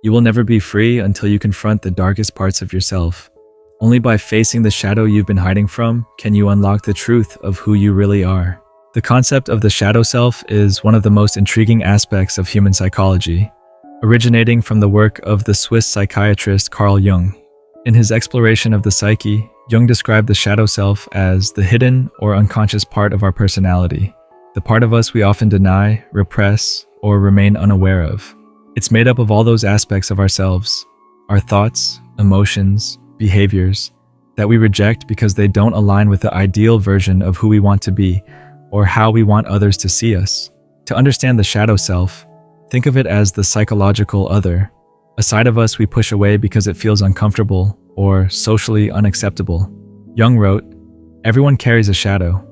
You will never be free until you confront the darkest parts of yourself. Only by facing the shadow you've been hiding from can you unlock the truth of who you really are. The concept of the shadow self is one of the most intriguing aspects of human psychology, originating from the work of the Swiss psychiatrist Carl Jung. In his exploration of the psyche, Jung described the shadow self as the hidden or unconscious part of our personality, the part of us we often deny, repress, or remain unaware of. It's made up of all those aspects of ourselves, our thoughts, emotions, behaviors, that we reject because they don't align with the ideal version of who we want to be or how we want others to see us. To understand the shadow self, think of it as the psychological other, a side of us we push away because it feels uncomfortable or socially unacceptable. Jung wrote, "Everyone carries a shadow,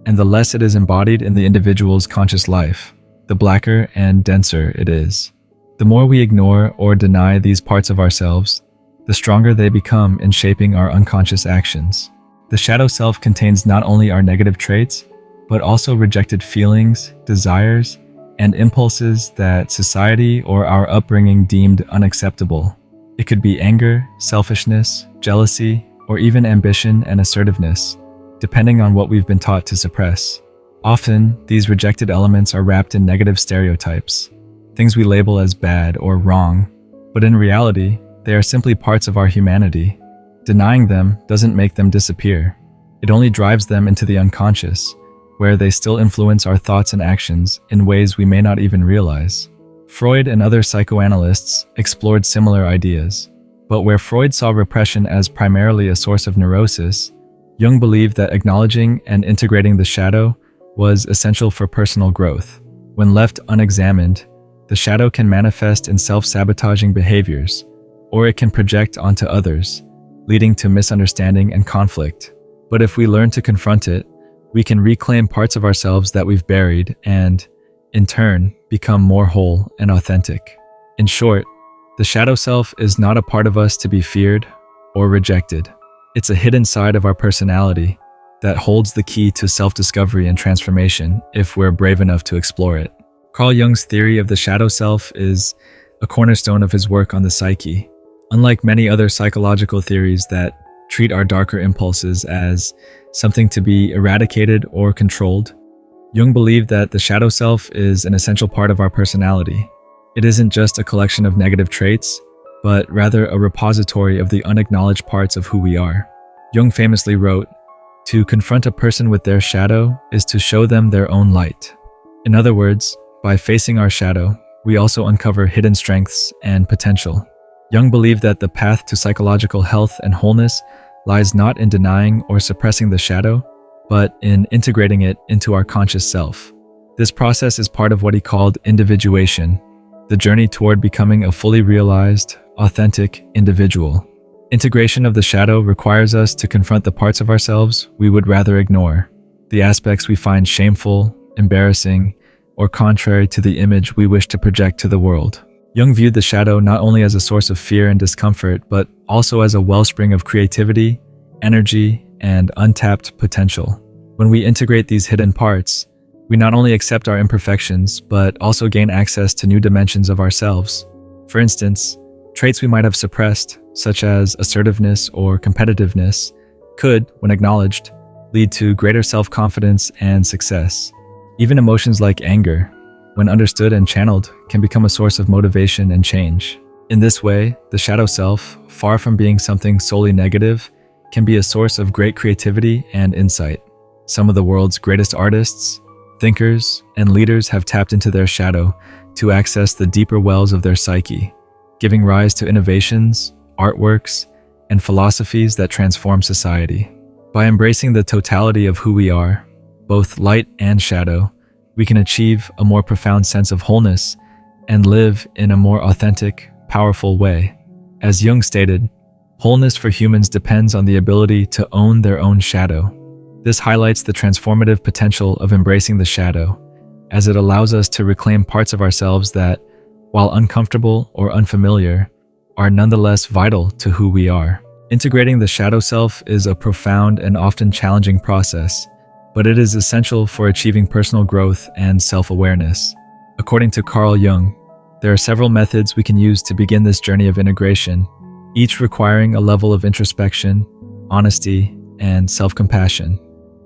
and the less it is embodied in the individual's conscious life, the blacker and denser it is. The more we ignore or deny these parts of ourselves, the stronger they become in shaping our unconscious actions." The shadow self contains not only our negative traits, but also rejected feelings, desires, and impulses that society or our upbringing deemed unacceptable. It could be anger, selfishness, jealousy, or even ambition and assertiveness, depending on what we've been taught to suppress. Often, these rejected elements are wrapped in negative stereotypes, things we label as bad or wrong, but in reality, they are simply parts of our humanity. Denying them doesn't make them disappear. It only drives them into the unconscious, where they still influence our thoughts and actions in ways we may not even realize. Freud and other psychoanalysts explored similar ideas, but where Freud saw repression as primarily a source of neurosis, Jung believed that acknowledging and integrating the shadow was essential for personal growth. When left unexamined, the shadow can manifest in self-sabotaging behaviors, or it can project onto others, leading to misunderstanding and conflict. But if we learn to confront it, we can reclaim parts of ourselves that we've buried and, in turn, become more whole and authentic. In short, the shadow self is not a part of us to be feared or rejected. It's a hidden side of our personality that holds the key to self-discovery and transformation if we're brave enough to explore it. Carl Jung's theory of the shadow self is a cornerstone of his work on the psyche. Unlike many other psychological theories that treat our darker impulses as something to be eradicated or controlled, Jung believed that the shadow self is an essential part of our personality. It isn't just a collection of negative traits, but rather a repository of the unacknowledged parts of who we are. Jung famously wrote, "To confront a person with their shadow is to show them their own light." In other words, by facing our shadow, we also uncover hidden strengths and potential. Jung believed that the path to psychological health and wholeness lies not in denying or suppressing the shadow, but in integrating it into our conscious self. This process is part of what he called individuation, the journey toward becoming a fully realized, authentic individual. Integration of the shadow requires us to confront the parts of ourselves we would rather ignore, the aspects we find shameful, embarrassing, or contrary to the image we wish to project to the world. Jung viewed the shadow not only as a source of fear and discomfort, but also as a wellspring of creativity, energy, and untapped potential. When we integrate these hidden parts, we not only accept our imperfections, but also gain access to new dimensions of ourselves. For instance, traits we might have suppressed, such as assertiveness or competitiveness, could, when acknowledged, lead to greater self-confidence and success. Even emotions like anger, when understood and channeled, can become a source of motivation and change. In this way, the shadow self, far from being something solely negative, can be a source of great creativity and insight. Some of the world's greatest artists, thinkers, and leaders have tapped into their shadow to access the deeper wells of their psyche, giving rise to innovations, artworks, and philosophies that transform society. By embracing the totality of who we are, both light and shadow, we can achieve a more profound sense of wholeness and live in a more authentic, powerful way. As Jung stated, wholeness for humans depends on the ability to own their own shadow. This highlights the transformative potential of embracing the shadow, as it allows us to reclaim parts of ourselves that, while uncomfortable or unfamiliar, are nonetheless vital to who we are. Integrating the shadow self is a profound and often challenging process, but it is essential for achieving personal growth and self-awareness. According to Carl Jung, There are several methods we can use to begin this journey of integration, each requiring a level of introspection, honesty, and self-compassion.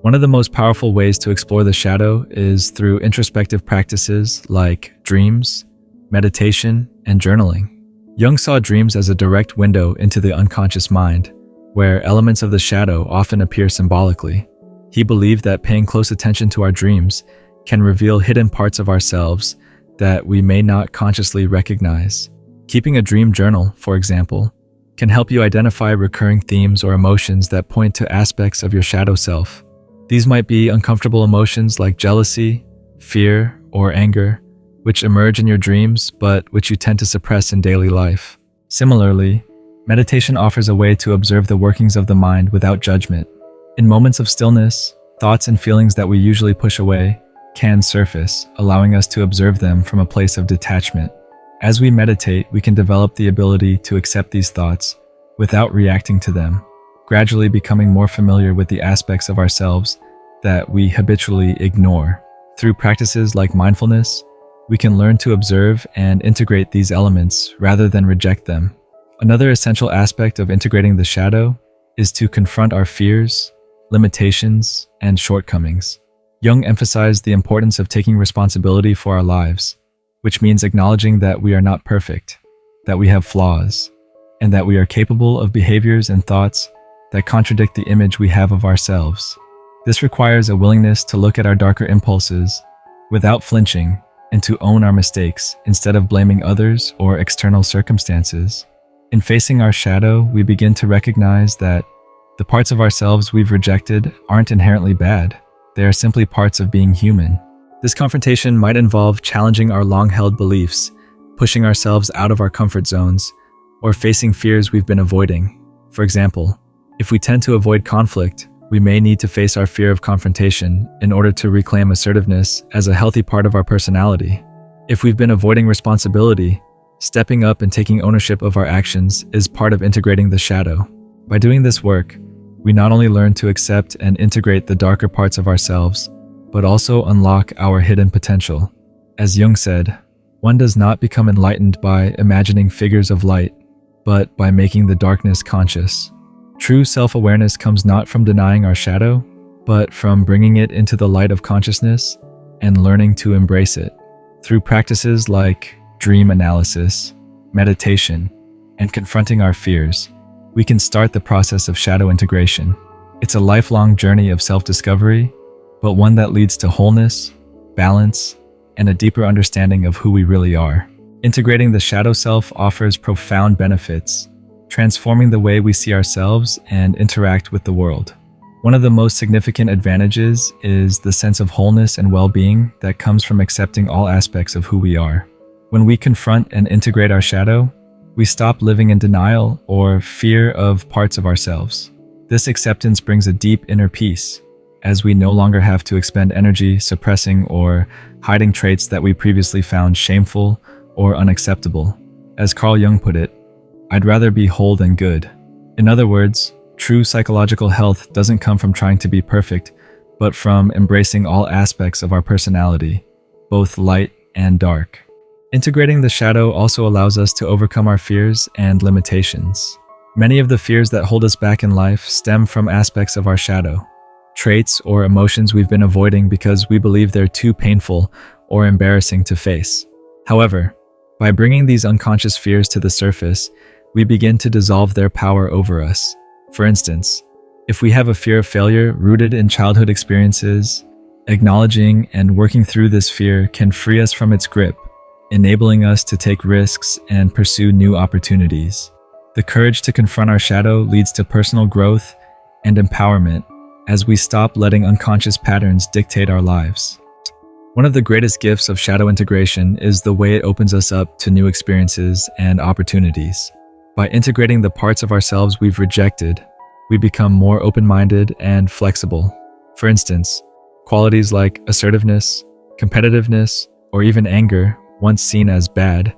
One of the most powerful ways to explore the shadow is through introspective practices like dreams, meditation, and journaling. Jung saw dreams as a direct window into the unconscious mind, where elements of the shadow often appear symbolically. He believed that paying close attention to our dreams can reveal hidden parts of ourselves that we may not consciously recognize. Keeping a dream journal, for example, can help you identify recurring themes or emotions that point to aspects of your shadow self. These might be uncomfortable emotions like jealousy, fear, or anger, which emerge in your dreams but which you tend to suppress in daily life. Similarly, meditation offers a way to observe the workings of the mind without judgment. In moments of stillness, thoughts and feelings that we usually push away can surface, allowing us to observe them from a place of detachment. As we meditate, we can develop the ability to accept these thoughts without reacting to them, gradually becoming more familiar with the aspects of ourselves that we habitually ignore. Through practices like mindfulness, we can learn to observe and integrate these elements rather than reject them. Another essential aspect of integrating the shadow is to confront our fears, limitations, and shortcomings. Jung emphasized the importance of taking responsibility for our lives, which means acknowledging that we are not perfect, that we have flaws, and that we are capable of behaviors and thoughts that contradict the image we have of ourselves. This requires a willingness to look at our darker impulses without flinching and to own our mistakes instead of blaming others or external circumstances. In facing our shadow, we begin to recognize that the parts of ourselves we've rejected aren't inherently bad. They are simply parts of being human. This confrontation might involve challenging our long-held beliefs, pushing ourselves out of our comfort zones, or facing fears we've been avoiding. For example, if we tend to avoid conflict, we may need to face our fear of confrontation in order to reclaim assertiveness as a healthy part of our personality. If we've been avoiding responsibility, stepping up and taking ownership of our actions is part of integrating the shadow. By doing this work, we not only learn to accept and integrate the darker parts of ourselves, but also unlock our hidden potential. As Jung said, one does not become enlightened by imagining figures of light, but by making the darkness conscious. True self-awareness comes not from denying our shadow, but from bringing it into the light of consciousness and learning to embrace it. Through practices like dream analysis, meditation, and confronting our fears, we can start the process of shadow integration. It's a lifelong journey of self-discovery, but one that leads to wholeness, balance, and a deeper understanding of who we really are. Integrating the shadow self offers profound benefits, transforming the way we see ourselves and interact with the world. One of the most significant advantages is the sense of wholeness and well-being that comes from accepting all aspects of who we are. When we confront and integrate our shadow, we stop living in denial or fear of parts of ourselves. This acceptance brings a deep inner peace, as we no longer have to expend energy suppressing or hiding traits that we previously found shameful or unacceptable. As Carl Jung put it, "I'd rather be whole than good." In other words, true psychological health doesn't come from trying to be perfect, but from embracing all aspects of our personality, both light and dark. Integrating the shadow also allows us to overcome our fears and limitations. Many of the fears that hold us back in life stem from aspects of our shadow, traits or emotions we've been avoiding because we believe they're too painful or embarrassing to face. However, by bringing these unconscious fears to the surface, we begin to dissolve their power over us. For instance, if we have a fear of failure rooted in childhood experiences, acknowledging and working through this fear can free us from its grip, enabling us to take risks and pursue new opportunities. The courage to confront our shadow leads to personal growth and empowerment as we stop letting unconscious patterns dictate our lives. One of the greatest gifts of shadow integration is the way it opens us up to new experiences and opportunities. By integrating the parts of ourselves we've rejected, we become more open-minded and flexible. For instance, qualities like assertiveness, competitiveness, or even anger, once seen as bad,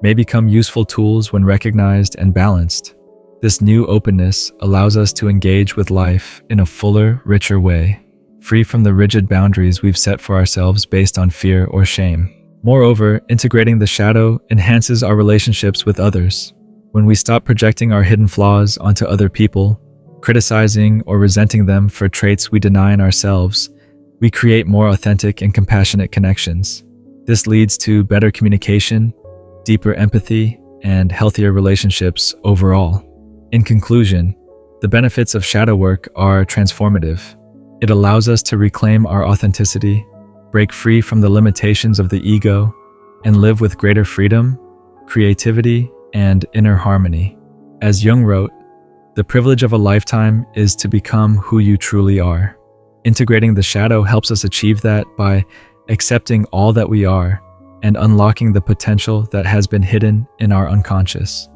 may become useful tools when recognized and balanced. This new openness allows us to engage with life in a fuller, richer way, free from the rigid boundaries we've set for ourselves based on fear or shame. Moreover, integrating the shadow enhances our relationships with others. When we stop projecting our hidden flaws onto other people, criticizing or resenting them for traits we deny in ourselves, we create more authentic and compassionate connections. This leads to better communication, deeper empathy, and healthier relationships overall. In conclusion, the benefits of shadow work are transformative. It allows us to reclaim our authenticity, break free from the limitations of the ego, and live with greater freedom, creativity, and inner harmony. As Jung wrote, "The privilege of a lifetime is to become who you truly are." Integrating the shadow helps us achieve that by accepting all that we are and unlocking the potential that has been hidden in our unconscious.